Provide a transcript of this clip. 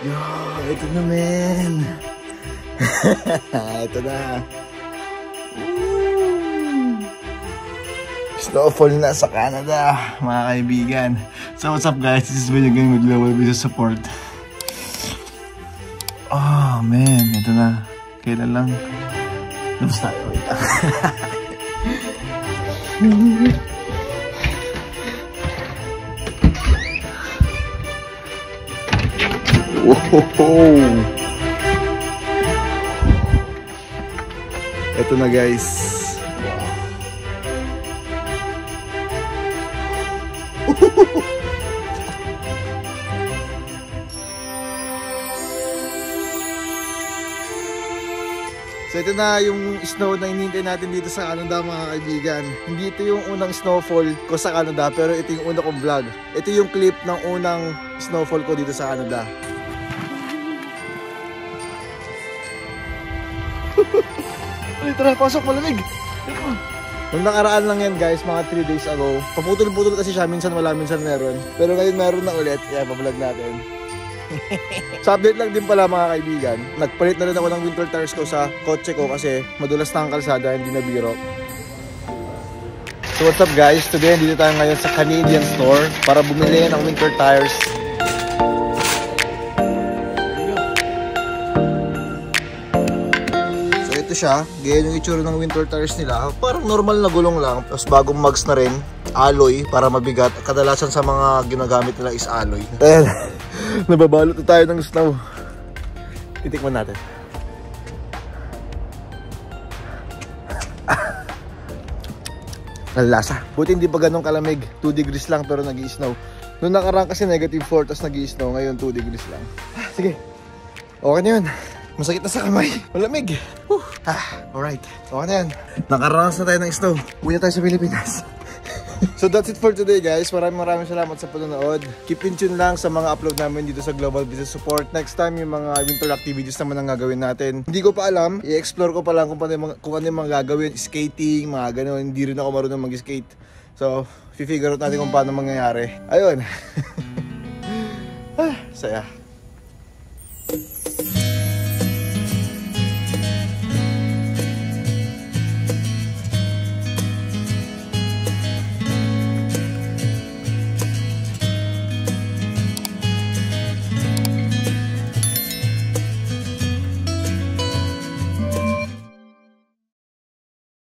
Yo, ito na men. Ito na. Snowfall na sa Canada, mga kaibigan. So what's up guys, this is Benny again with Global Business Support. Oh man, ito na. Kailan lang. Labas tayo. Wow. Ito na guys. So ito na yung snow na hinihintay natin dito sa Canada mga kaibigan. Hindi ito yung unang snowfall ko sa Canada, pero ito yung una kong vlog. Ito yung clip ng unang snowfall ko dito sa Canada. Ay, tara, pasok, malamig. Nung nakaraan lang yan guys, mga 3 days ago. Paputol-putol kasi siya, minsan wala, minsan meron. Pero ngayon meron na ulit, kaya pablog natin. Sa update lang din pala mga kaibigan, nagpalit na rin ako ng winter tires ko sa kotse ko kasi madulas na ang kalsada, hindi na biro. So what's up guys, today dito tayo ngayon sa Canadian store para bumili ng winter tires. So ito siya, ganyan yung itsura ng winter tires nila. Parang normal na gulong lang, tapos bagong mags na rin, alloy para mabigat. Kadalasan sa mga ginagamit nila is alloy. Ayan. Nababalot na tayo ng snow. Titikman natin. Nalasa. Buti hindi pa ganun kalamig. 2 degrees lang pero nag-i-snow. Noong nakaraan kasi -4 tapos nag-i-snow. Ngayon 2 degrees lang. Sige. Okay na yun. Masakit na sa kamay. Malamig. Alright. Okay na yan. Nakaranas na tayo ng snow. Uwi na tayo sa Pilipinas. So that's it for today guys. Maraming salamat sa panonood. Keep in tune lang sa mga upload namin dito sa Global Business Support. Next time yung mga winter activities naman ang gagawin natin. Hindi ko pa alam. I-explore ko pa lang kung ano yung mga gagawin. Skating, mga gano'n. Hindi rin ako marunong mag-skate. So, figure out natin kung paano mangyayari. Ayun. Saya.